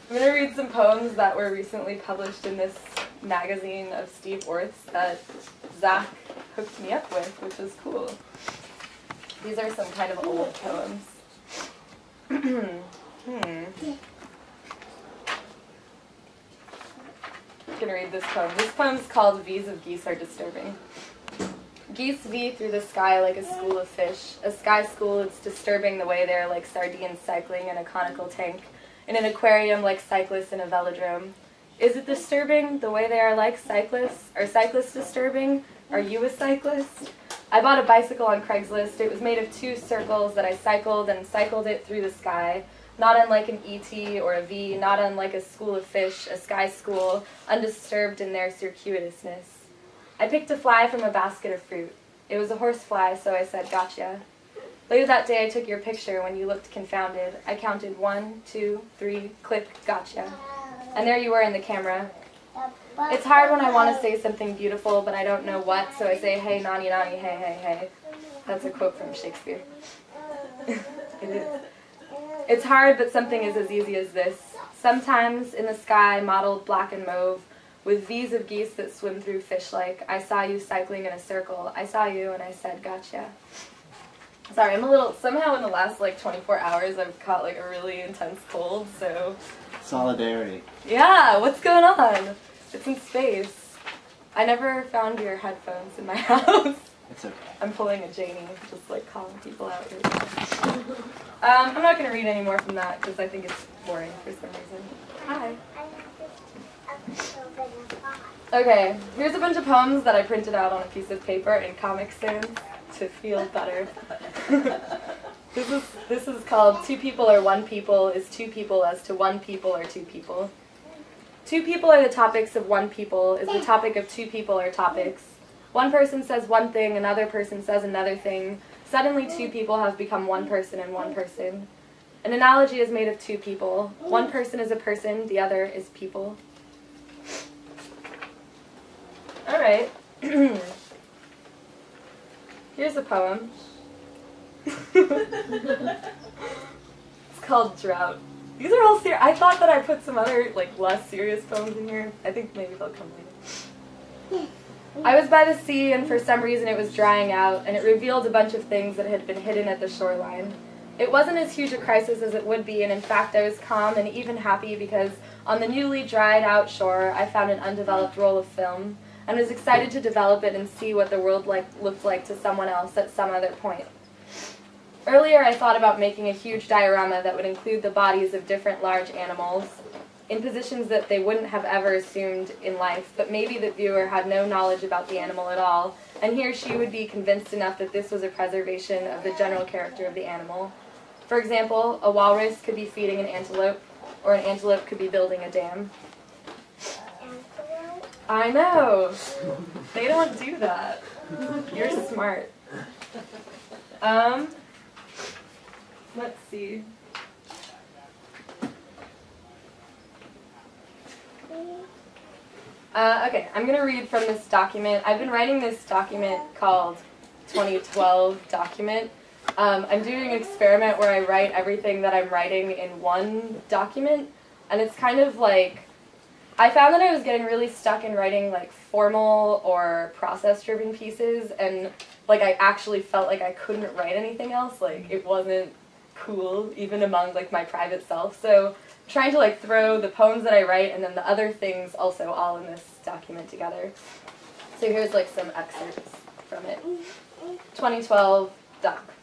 I'm going to read some poems that were recently published in this magazine of Steve Orth's that Zack hooked me up with, which was cool. These are some kind of old poems. I'm going to read this poem. This poem is called V's of Geese Are Disturbing. Geese V through the sky like a school of fish. A sky school, it's disturbing the way they're like sardines cycling in a conical tank. In an aquarium like cyclists in a velodrome. Is it disturbing the way they are like cyclists? Are cyclists disturbing? Are you a cyclist? I bought a bicycle on Craigslist. It was made of 2 circles that I cycled and cycled it through the sky. Not unlike an E.T. or a V, not unlike a school of fish, a sky school, undisturbed in their circuitousness. I picked a fly from a basket of fruit. It was a horsefly, so I said, gotcha. Later that day, I took your picture when you looked confounded. I counted 1, 2, 3, click, gotcha. And there you were in the camera. It's hard when I want to say something beautiful, but I don't know what, so I say, hey, nani, nani, hey, hey, hey. That's a quote from Shakespeare. It is. It's hard, but something is as easy as this. Sometimes in the sky, mottled black and mauve, with V's of geese that swim through fish-like, I saw you cycling in a circle. I saw you, and I said, gotcha. Sorry, I'm a little, somehow in the last like 24 hours I've caught like a really intense cold, so. Solidarity. Yeah, what's going on? It's in space. I never found your headphones in my house. It's okay. I'm pulling a Janey, just like calling people out here. I'm not going to read any more from that because I think it's boring for some reason. Hi. Okay, here's a bunch of poems that I printed out on a piece of paper in Comic Sans to feel better. This is called Two People or One People is Two People as to One People or Two People. Two people are the topics of one people is the topic of two people or topics. One person says one thing, another person says another thing. Suddenly 2 people have become one person and one person. An analogy is made of 2 people. One person is a person, the other is people. Alright. Here's a poem. It's called Drought. These are all serious. I thought that I put some other, like, less serious poems in here. I think maybe they'll come later. I was by the sea, and for some reason it was drying out, and it revealed a bunch of things that had been hidden at the shoreline. It wasn't as huge a crisis as it would be, and in fact I was calm and even happy because on the newly dried out shore I found an undeveloped roll of film, and was excited to develop it and see what the world looked like to someone else at some other point. Earlier I thought about making a huge diorama that would include the bodies of different large animals in positions that they wouldn't have ever assumed in life, but maybe the viewer had no knowledge about the animal at all, and he or she would be convinced enough that this was a preservation of the general character of the animal. For example, a walrus could be feeding an antelope, or an antelope could be building a dam. I know! They don't do that. You're smart. Let's see. Okay, I'm going to read from this document. I've been writing this document called 2012 document. I'm doing an experiment where I write everything that I'm writing in one document, and it's kind of like, I found that I was getting really stuck in writing like formal or process-driven pieces, and like I actually felt like I couldn't write anything else, like it wasn't cool even among like my private self. So trying to like throw the poems that I write and then the other things also all in this document together. So here's like some excerpts from it. 2012 doc.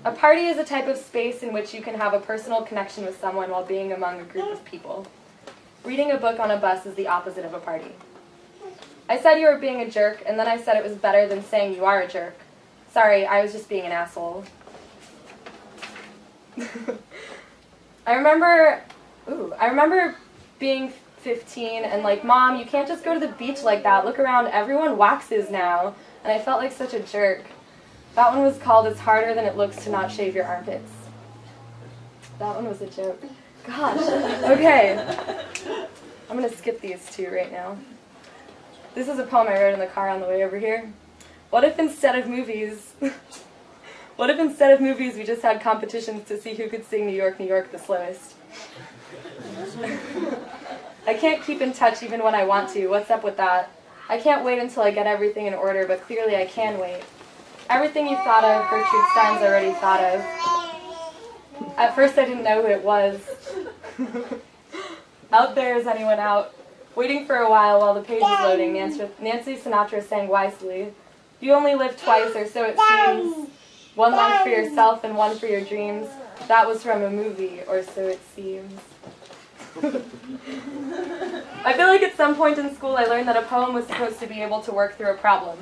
A party is a type of space in which you can have a personal connection with someone while being among a group of people. Reading a book on a bus is the opposite of a party. I said you were being a jerk, and then I said it was better than saying you are a jerk. Sorry, I was just being an asshole. I remember being 15 and like, Mom, you can't just go to the beach like that. Look around, everyone waxes now. And I felt like such a jerk. That one was called It's Harder Than It Looks to Not Shave Your Armpits. That one was a joke. Gosh. Okay. I'm going to skip these 2 right now. This is a poem I wrote in the car on the way over here. What if instead of movies... What if instead of movies we just had competitions to see who could sing New York, New York the slowest? I can't keep in touch even when I want to. What's up with that? I can't wait until I get everything in order, but clearly I can wait. Everything you thought of, Gertrude Stein's already thought of. At first I didn't know who it was. Out there, is anyone out? Waiting for a while the page is loading, Nancy Sinatra sang wisely. You only live twice, or so it seems. One life for yourself and one for your dreams. That was from a movie, or so it seems. I feel like at some point in school I learned that a poem was supposed to be able to work through a problem.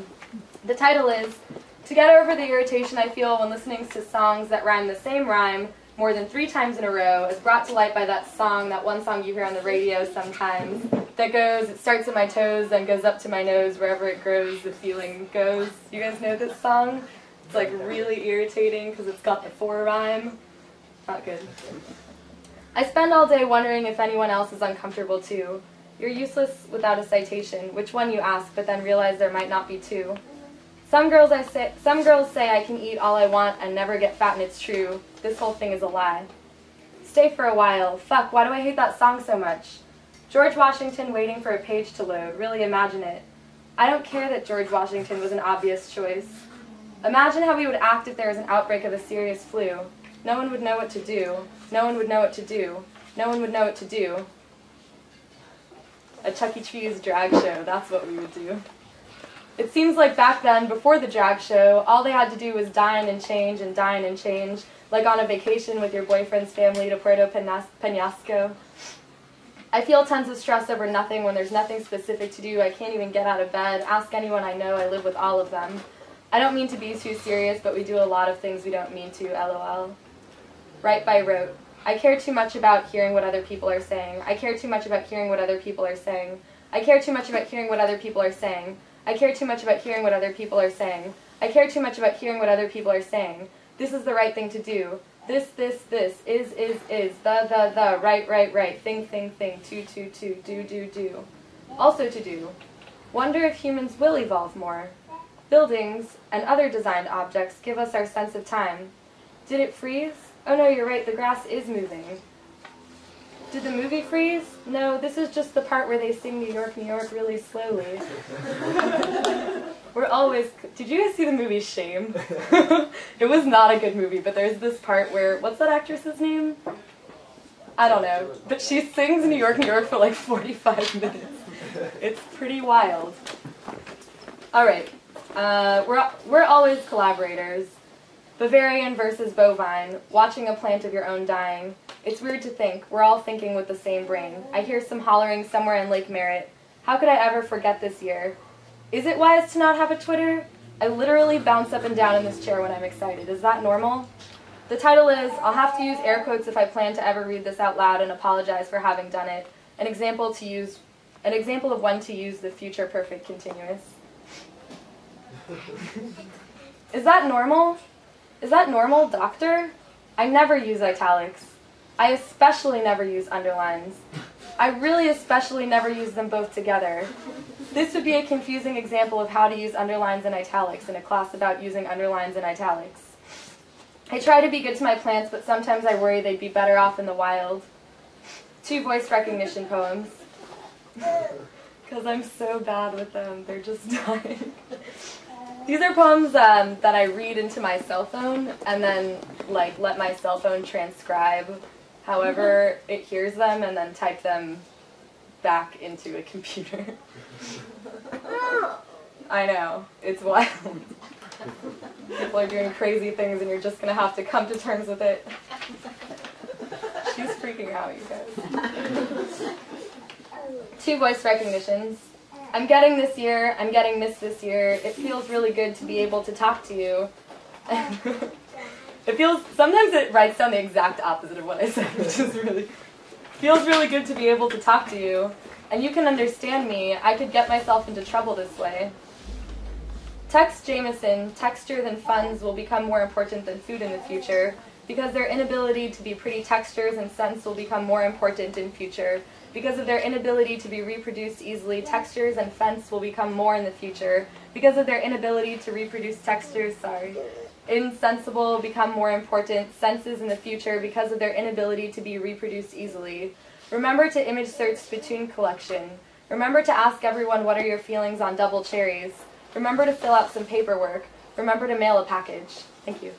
The title is, To Get Over the Irritation I Feel When Listening to Songs That Rhyme the Same rhyme more than 3 times in a row, is brought to light by that one song you hear on the radio sometimes, that goes, it starts at my toes, then goes up to my nose, wherever it grows, the feeling goes. You guys know this song? It's like really irritating because it's got the 4 rhyme. Not good. I spend all day wondering if anyone else is uncomfortable too. You're useless without a citation, which one you ask, but then realize there might not be 2. Some girls say I can eat all I want and never get fat, and it's true. This whole thing is a lie. Stay for a while. Fuck, why do I hate that song so much? George Washington waiting for a page to load. Really imagine it. I don't care that George Washington was an obvious choice. Imagine how we would act if there was an outbreak of a serious flu. No one would know what to do. No one would know what to do. No one would know what to do. A Chuck E. Cheese drag show, that's what we would do. It seems like back then, before the drag show, all they had to do was dine and change and dine and change, like on a vacation with your boyfriend's family to Puerto Penasco. I feel tons of stress over nothing when there's nothing specific to do. I can't even get out of bed. Ask anyone I know, I live with all of them. I don't mean to be too serious, but we do a lot of things we don't mean to, LOL. Write by rote. I care too much about hearing what other people are saying. I care too much about hearing what other people are saying. I care too much about hearing what other people are saying. I care too much about hearing what other people are saying. I care too much about hearing what other people are saying. This is the right thing to do. This, is, the, right, thing, to, do. Also to do. Wonder if humans will evolve more. Buildings and other designed objects give us our sense of time. Did it freeze? Oh no, you're right, the grass is moving. Did the movie freeze? No, this is just the part where they sing New York, New York really slowly. We're always... Did you guys see the movie Shame? It was not a good movie, but there's this part where... What's that actress's name? I don't know. But she sings New York, New York for like 45 minutes. It's pretty wild. Alright. We're always collaborators. Bavarian versus bovine. Watching a plant of your own dying. It's weird to think. We're all thinking with the same brain. I hear some hollering somewhere in Lake Merritt. How could I ever forget this year? Is it wise to not have a Twitter? I literally bounce up and down in this chair when I'm excited. Is that normal? The title is, I'll have to use air quotes if I plan to ever read this out loud and apologize for having done it. An example of when to use the future perfect continuous. Is that normal? Is that normal, doctor? I never use italics. I especially never use underlines. I really especially never use them both together. This would be a confusing example of how to use underlines and italics in a class about using underlines and italics. I try to be good to my plants, but sometimes I worry they'd be better off in the wild. 2 voice recognition poems. Because I'm so bad with them, they're just dying. These are poems that I read into my cell phone and then let my cell phone transcribe however it hears them and then type them back into a computer. I know, it's wild. People are doing crazy things and you're just going to have to come to terms with it. She's freaking out, you guys. 2 voice recognitions. I'm getting this year, I'm getting this year. It feels really good to be able to talk to you. Sometimes it writes down the exact opposite of what I said, which is feels really good to be able to talk to you. And you can understand me. I could get myself into trouble this way. Tex Jameson, texture than funds will become more important than food in the future, because their inability to be pretty textures and scents will become more important in future. Because of their inability to be reproduced easily, textures and fence will become more in the future. Because of their inability to reproduce textures, Insensible become more important. Senses in the future because of their inability to be reproduced easily. Remember to image search Spittoon collection. Remember to ask everyone what are your feelings on double cherries. Remember to fill out some paperwork. Remember to mail a package. Thank you.